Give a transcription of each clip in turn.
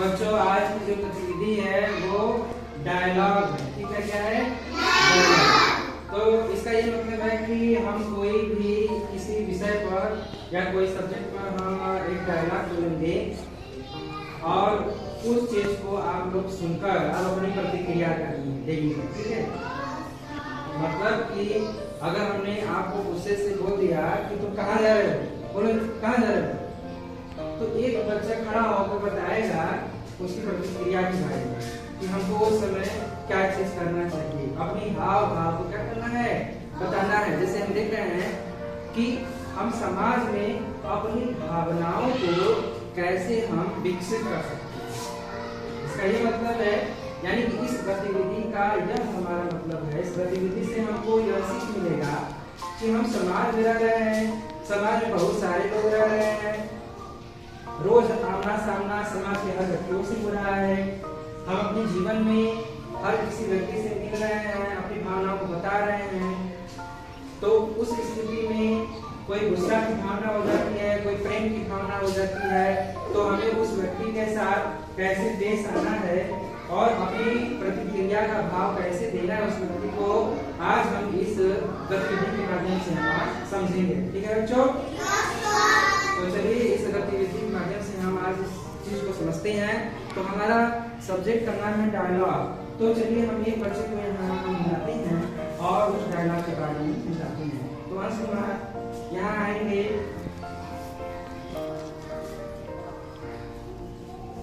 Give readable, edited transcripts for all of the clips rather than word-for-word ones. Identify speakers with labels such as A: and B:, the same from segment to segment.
A: बच्चों आज की जो गतिविधि है वो डायलॉग है। ठीक है, क्या है? डायलॉग। तो इसका ये मतलब है कि हम कोई भी किसी विषय पर या कोई सब्जेक्ट पर हम एक डायलॉग बोलेंगे और उस चीज को आप लोग सुनकर आप अपनी प्रतिक्रिया देंगे। ठीक है, मतलब कि अगर हमने आपको गुस्से से बोल दिया कि तुम कहाँ जा रहे हो, बोलो कहाँ जा रहे हो, तो एक बच्चा खड़ा होकर बताएगा, उसकी प्रतिक्रिया दिखाएगा कि हमको उस समय क्या चीज करना चाहिए, अपनी हाव भाव को क्या करना है, बताना है। जैसे हम देख रहे हैं कि हम समाज में अपनी भावनाओं को कैसे हम विकसित कर सकते हैं, इसका ये मतलब है। यानी कि इस गतिविधि का यह हमारा मतलब है, इस गतिविधि से हमको यह सीख मिलेगा कि हम समाज में रह रहे हैं, समाज में बहुत सारे लोग रह रहे हैं, रोज आमना सामना समाज के हर व्यक्तियों से हो रहा है। हम अपने जीवन में हर किसी व्यक्ति से मिल रहे हैं, अपनी भावनाओं को बता रहे हैं। तो उस स्थिति में कोई गुस्सा की भावना हो जाती है, कोई प्रेम की भावना हो जाती है, तो हमें उस व्यक्ति के साथ कैसे पेश आना है और अपनी प्रतिक्रिया का भाव कैसे देना है उस व्यक्ति को, आज हम इस गतिविधि के माध्यम से हम समझेंगे। ठीक है बच्चों, तो चलिए इस गतिविधि के माध्यम से हम आज इस चीज को समझते हैं। तो हमारा सब्जेक्ट का नाम है डायलॉग। तो चलिए हम एक बच्चे को यहाँ बुलाते हैं और उस डायलॉग के बारे में समझाते हैं। तो अंश कुमार यहाँ आएंगे।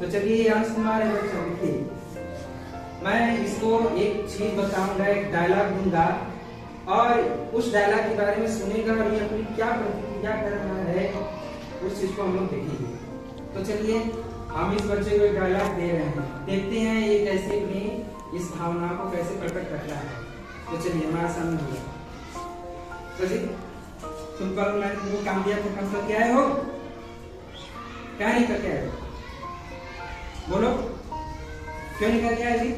A: तो चलिए अंश कुमार देखिए, मैं इसको एक चीज बताऊंगा, एक डायलॉग दूंगा और उस डायलॉग के बारे में सुनेगा और ये अपनी क्या प्रतिक्रिया कर रहा है उस चीज को हम लोग देखेंगे। तो चलिए हम इस बच्चे को एक डायलॉग दे रहे हैं, देखते हैं ये कैसे अपनी इस भावना को कैसे प्रकट करता है। तो चलिए हमारे सामने हो। तो जी तुम कल मैंने तुमको काम दिया था, काम करके आए हो? क्या नहीं करके आए हो? बोलो क्यों नहीं करके आए जी?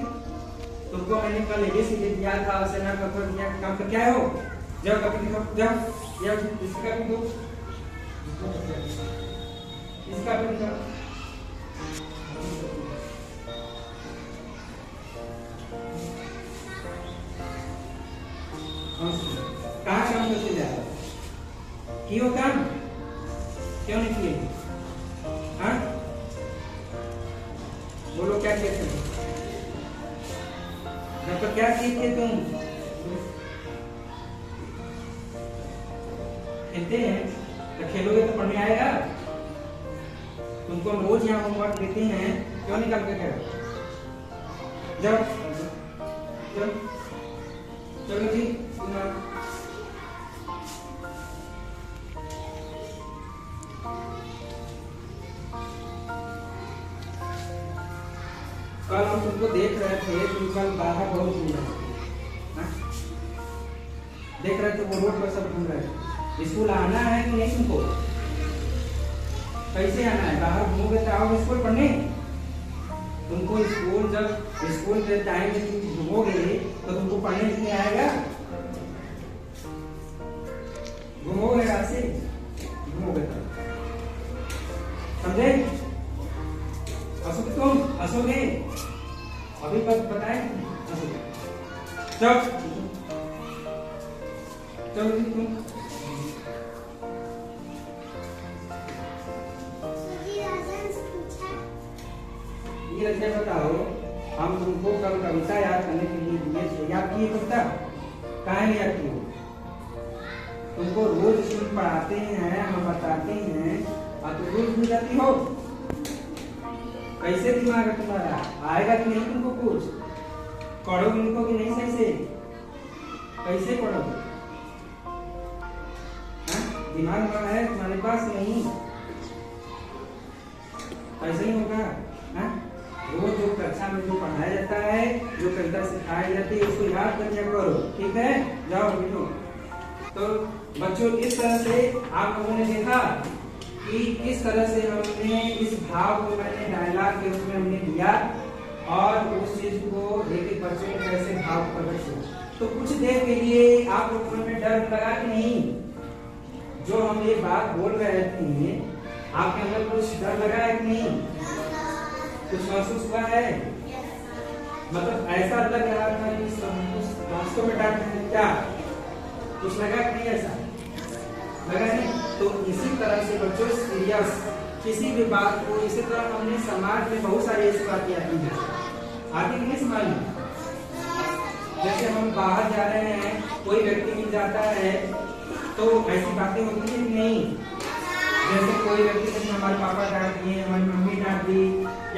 A: तुमको मैंने कल ABCD दिया था, उसे ना कर दिया, काम करके आए हो? जाओ कॉपी दिखाओ, जाओ या इसका भी दो, इसका भी दिखाओ। कहाँ काम करते जा रहे हो? किए हो काम? क्यों नहीं किए? हाँ बोलो क्या किए थे? घर पर क्या किए थे तुम? खेलते हैं तो खेलोगे तो पढ़ने आएगा। तुमको हम रोज यहाँ होमवर्क देते हैं, क्यों निकाल के करो? जाओ चलो चलो जी कल हम तुमको देख रहे थे, तुम कल बाहर बहुत घूम रहे थे, देख रहे थे वो रोड पर सब घूम रहे थे। स्कूल आना है कि नहीं तुमको? कैसे आना है? बाहर घूमोगे तो आओगे स्कूल पढ़ने? तुमको स्कूल जब स्कूल के टाइम में तुम घूमोगे तो तुमको पढ़ने लिखने आएगा? घूमोगे ऐसे घूमोगे तो समझे? हंसोगे तुम? हंसोगे? अभी बताए हंसोगे? चल चलो तुम ये बताओ, हम तुमको कल कविता याद करने के लिए दिए, याद किए कविता? कहाँ याद किए? तुमको रोज स्कूल पढ़ाते हैं, हम बताते हैं और तुम रोज भूल जाती हो। कैसे दिमाग है तुम्हारा? आएगा कि नहीं तुमको कुछ? पढ़ोगे लिखोगे नहीं सही से? कैसे पढ़ोगे? दिमाग है तुम्हारे पास नहीं, ऐसा ही होगा। रोज जो कक्षा में जो पढ़ाया जाता है, जो कविता सिखाई जाती है, उसको याद करके करो। ठीक है, जाओ बेटो। तो बच्चों इस तरह से आप लोगों ने देखा कि किस तरह से हमने इस भाव को मैंने डायलॉग के रूप में हमने दिया और उस चीज को एक बच्चे ने कैसे भाव प्रकट किया। तो कुछ देर के लिए आप लोगों में डर लगा कि नहीं? जो हम ये बात बोल रहे थे आपके अंदर कुछ डर लगा है कि नहीं? कुछ महसूस हुआ है? मतलब ऐसा लग रहा था कि वास्तव में डांट रहे हैं क्या? कुछ लगा कि नहीं? ऐसा लगा नहीं? तो इसी तरह से बच्चों सीरियस किसी भी बात को इसी तरह हमने समाज में बहुत सारी ऐसी बातें आती हैं, आती नहीं समाज में। जैसे हम बाहर जा रहे हैं, कोई व्यक्ति मिल जाता है तो ऐसी बातें होती है नहीं? जैसे कोई व्यक्ति जैसे हमारे पापा डांट दिए, हमारी मम्मी डांट दी,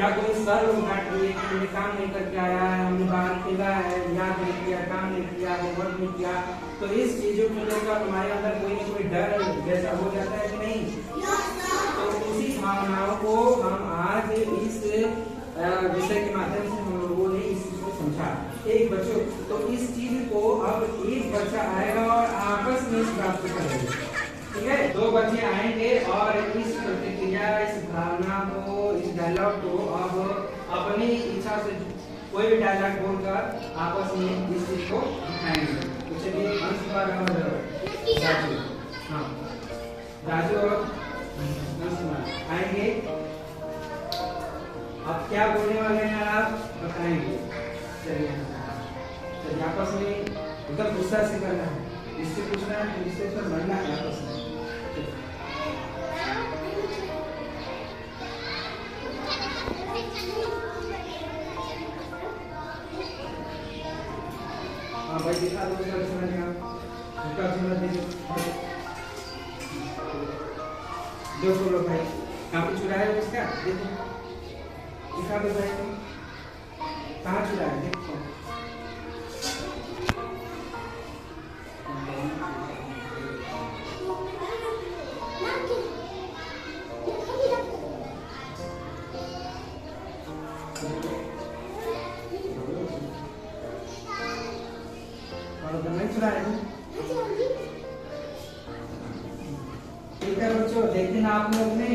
A: या कोई सर लोग डांट दिए कि हमने काम नहीं करके आया है, हमने बाहर खेला है, याद नहीं किया, काम नहीं किया, होमवर्क नहीं किया, तो इस चीजों को लेकर हमारे अंदर कोई न कोई डर जैसा हो जाता है कि नहीं? तो उसी भावनाओं को हम आज इस विषय के माध्यम से हम लोगों ने इस चीज को समझा। एक बच्चों तो इस चीज को अब एक बच्चा आएगा और आपस में इस बात को करेंगे, ठीक है? दो बच्चे आएंगे और इस प्रतिक्रिया, इस भावना को, इस डायलॉग को अब अपनी इच्छा से कोई भी डायलॉग बोलकर आपस में इस चीज को दिखाएंगे। तो चलिए राजू और आएंगे। अब क्या बोलने वाले हैं आप बताएंगे। चलिए आपस में एकदम गुस्सा से करना है, इससे पूछना है, इससे तो लड़ना है आपस में। हाँ भाई दिखा दो, उनका सुना दीजिए। देखो लो भाई, काफी चुराया है उसका, देखो दिखा दो भाई, कहाँ चुराया है देखो। और नहीं चुराया है। ठीक है बच्चों, देखे ना आप लोग ने,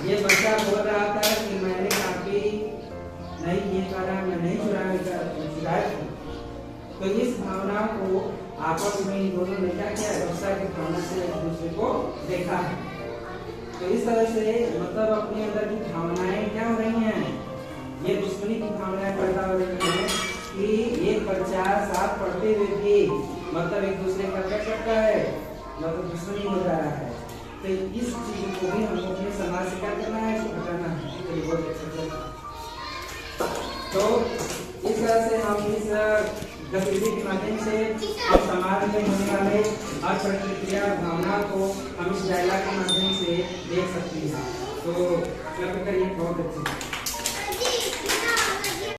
A: ये बच्चा बोल रहा था कि मैंने काफी नहीं ये करा, मैं नहीं चुराया। तो इस भावना को आपस में इन दोनों ने क्या किया, गुस्सा की भावना से एक दूसरे को देखा है। तो इस तरह से मतलब अपने अंदर की भावनाएं क्या हो रही हैं, ये दुश्मनी की भावनाएं पैदा हो रही हैं कि एक बच्चा साथ पढ़ते हुए भी मतलब एक दूसरे का क्या करता है, मतलब दुश्मनी हो जा रहा है। तो इस चीज को भी हमको अपने समाज से क्या करना है, इसको हटाना है। तो इस तरह से हम इस गतिविधि के माध्यम से हम समाज में होने वाले हर प्रतिक्रिया भावना को हम इस डायलॉग के माध्यम से देख सकते हैं। तो क्या करिए बहुत अच्छे।